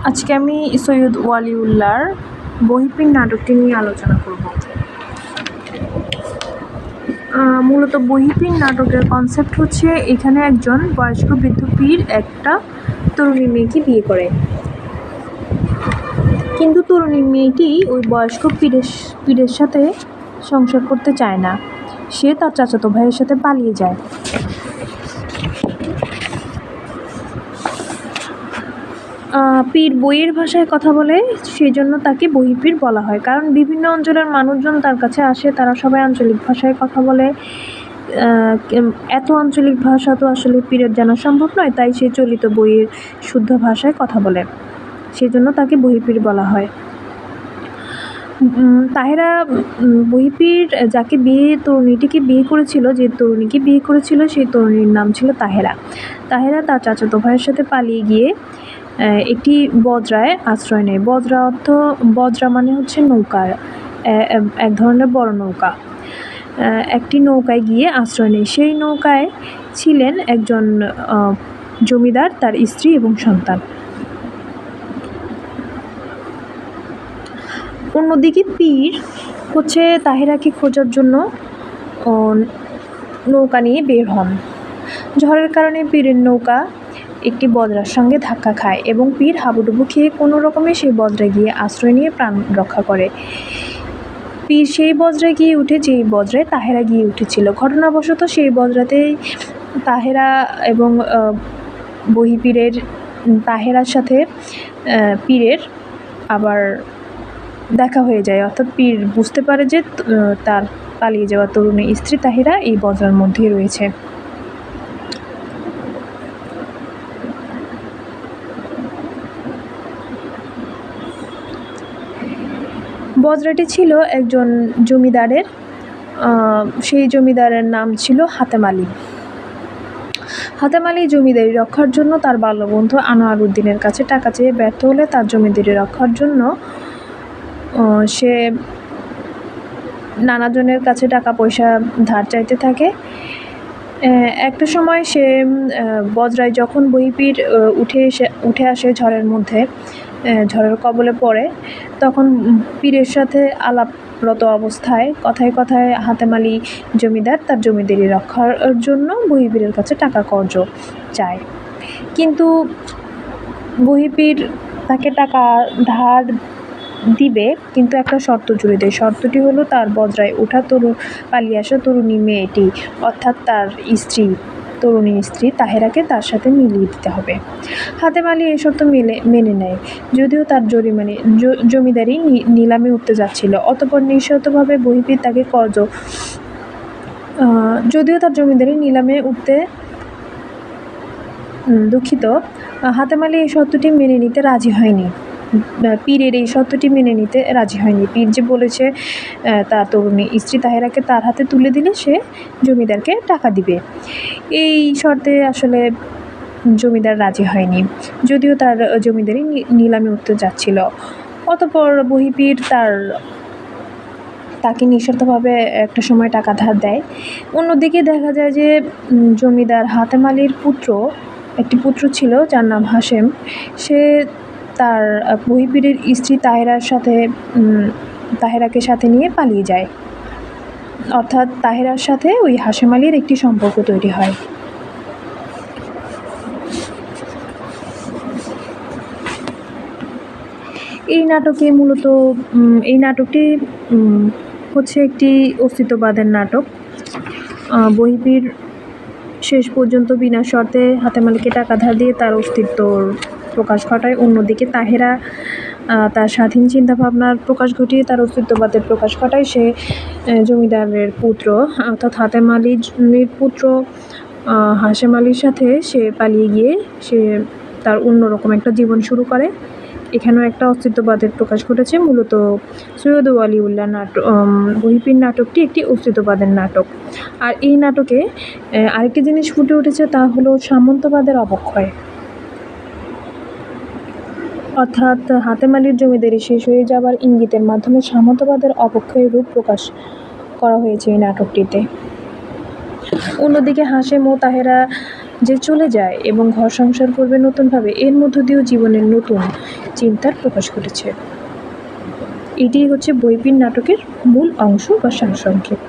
আজকে আমি সৈয়দ ওয়ালিউল্লাহর বহিঃপিণ্ড নাটকটি নিয়ে আলোচনা করব। মূলত বহিঃপিণ্ড নাটকের কনসেপ্ট হচ্ছে এখানে একজন বয়স্ক বৃদ্ধ পীর একটা তরুণী মেয়েকে বিয়ে করে, কিন্তু তরুণী মেয়েটি ওই বয়স্ক পীরের সাথে সংসার করতে চায় না। সে তার চাচাতো ভাইয়ের সাথে পালিয়ে যায়। পীর বইয়ের ভাষায় কথা বলে, সেই জন্য তাকে বহিঃপীর বলা হয়। কারণ বিভিন্ন অঞ্চলের মানুষজন তার কাছে আসে, তারা সবাই আঞ্চলিক ভাষায় কথা বলে। এত আঞ্চলিক ভাষা তো আসলে পীরের জানা সম্ভব নয়, তাই সে চলিত বইয়ের শুদ্ধ ভাষায় কথা বলে, সেই জন্য তাকে বহিঃপীর বলা হয়। তাহেরা বহিঃপীর যাকে তরুণীটিকে বিয়ে করেছিল, যে তরুণীকে বিয়ে করেছিল, সেই তরুণীর নাম ছিল তাহেরা। তাহেরা তার চাচাতো ভাইয়ের সাথে পালিয়ে গিয়ে একটি বজরায় আশ্রয় নেয়। বজরা মানে হচ্ছে নৌকা, এক ধরনের বড় নৌকা। একটি নৌকায় গিয়ে আশ্রয় নেয়। সেই নৌকায় ছিলেন একজন জমিদার, তার স্ত্রী এবং সন্তান। অন্যদিকে পীর হচ্ছে তাহেরাকে খোঁজার জন্য নৌকা নিয়ে বের হন। ঝড়ের কারণে পীরের নৌকা একটি বজরার সঙ্গে ধাক্কা খায় এবং পীর হাবুডুবু খেয়ে কোনো রকমে সেই বজরায় গিয়ে আশ্রয় নিয়ে প্রাণ রক্ষা করে। পীর সেই বজরায় গিয়ে উঠে, যেই বজরায় তাহেরা গিয়ে উঠেছিল। ঘটনাবশত সেই বজরাতেই তাহেরা এবং বহিঃপীরের তাহেরার সাথে পীরের আবার দেখা হয়ে যায়। অর্থাৎ পীর বুঝতে পারে যে তার পালিয়ে যাওয়া তরুণী স্ত্রী তাহেরা এই বজরার মধ্যেই রয়েছে। বজরাটি ছিল একজন জমিদারের, সেই জমিদারের নাম ছিল হাতেম আলী। হাতেম আলী জমিদারি রক্ষার জন্য তার বাল্যবন্ধু আনোয়ার উদ্দিনের কাছে টাকা চেয়ে ব্যর্থ হলে তার জমিদারি রক্ষার জন্য সে নানাজনের কাছে টাকা পয়সা ধার চাইতে থাকে। একটা সময় সে বজরায় যখন বহিঃপীর উঠে আসে ঝড়ের মধ্যে, ঝড়ের কবলে পড়ে, তখন পীরের সাথে আলাপরত অবস্থায় কথায় কথায় হাতেম আলী জমিদার তার জমিদারি রক্ষার জন্য বহিঃপীরের কাছে টাকা কর্জ চায়। কিন্তু বহিঃপীর তাকে টাকা ধার দিবে, কিন্তু একটা শর্ত জুড়ে দেয়। শর্তটি হলো তার বজরায় ওঠা পালিয়ে আসা তরুণী মেয়েটি, অর্থাৎ তার তরুণী স্ত্রী তাহেরাকে তার সাথে মিলিয়ে দিতে হবে। হাতেম আলী এই শর্ত মেনে নেয়, যদিও তার জমিদারি নিলামে উঠতে যাচ্ছিল। অতঃপর নিঃশর্তভাবে বহিঃপীর তাকে যদিও তার জমিদারি নিলামে উঠতে হাতেম আলী এই শর্তটি মেনে নিতে রাজি হয়নি। পীরের এই শর্তটি মেনে নিতে রাজি হয়নি। পীর যে বলেছে তার তরুণী স্ত্রী তাহেরাকে তার হাতে তুলে দিলে সে জমিদারকে টাকা দিবে, এই শর্তে আসলে জমিদার রাজি হয়নি, যদিও তার জমিদারি নিলামে উঠতে যাচ্ছিল। অতঃপর বহিঃপীর তাকে নিঃশর্তভাবে একটা সময় টাকা ধার দেয়। অন্যদিকে দেখা যায় যে জমিদার হাতেম আলীর একটি পুত্র ছিল যার নাম হাশেম। সে তার বহিঃপীরের স্ত্রী তাহেরাকে সাথে নিয়ে পালিয়ে যায়, অর্থাৎ তাহেরার সাথে ওই হাশেম আলীর একটি সম্পর্ক তৈরি হয়। এই নাটকটি হচ্ছে একটি অস্তিত্ববাদের নাটক। বহিঃপীর শেষ পর্যন্ত বিনা শর্তে হাতেম আলীকে টাকা ধার দিয়ে তার অস্তিত্বর প্রকাশ ঘটায়। অন্যদিকে তাহেরা তার স্বাধীন চিন্তাভাবনার প্রকাশ ঘটিয়ে তার অস্তিত্ববাদের প্রকাশ ঘটায়। সে জমিদারের পুত্র, অর্থাৎ হাতেম আলীর পুত্র হাশেম আলীর সাথে সে পালিয়ে গিয়ে সে তার অন্যরকম একটা জীবন শুরু করে। এখানেও একটা অস্তিত্ববাদের প্রকাশ ঘটেছে। মূলত সৈয়দ ওয়ালিউল্লাহ বহিঃপীর নাটকটি একটি অস্তিত্ববাদের নাটক। আর এই নাটকে আরেকটি জিনিস ফুটে উঠেছে, তা হলো সামন্তবাদের অবক্ষয়। অর্থাৎ হাতেম আলীর জমিদারি শেষ হয়ে যাবার ইঙ্গিতের মাধ্যমে সামন্তবাদের অবক্ষয়ের রূপ প্রকাশ করা হয়েছে এই নাটকটিতে। অন্যদিকে হাশেম ও তাহেরা যে চলে যায় এবং ঘর সংসার করবে নতুনভাবে, এর মধ্য দিয়েও জীবনের নতুন চিন্তার প্রকাশ ঘটেছে। এটি হচ্ছে বইপির নাটকের মূল অংশ বা সারসংক্ষেপ।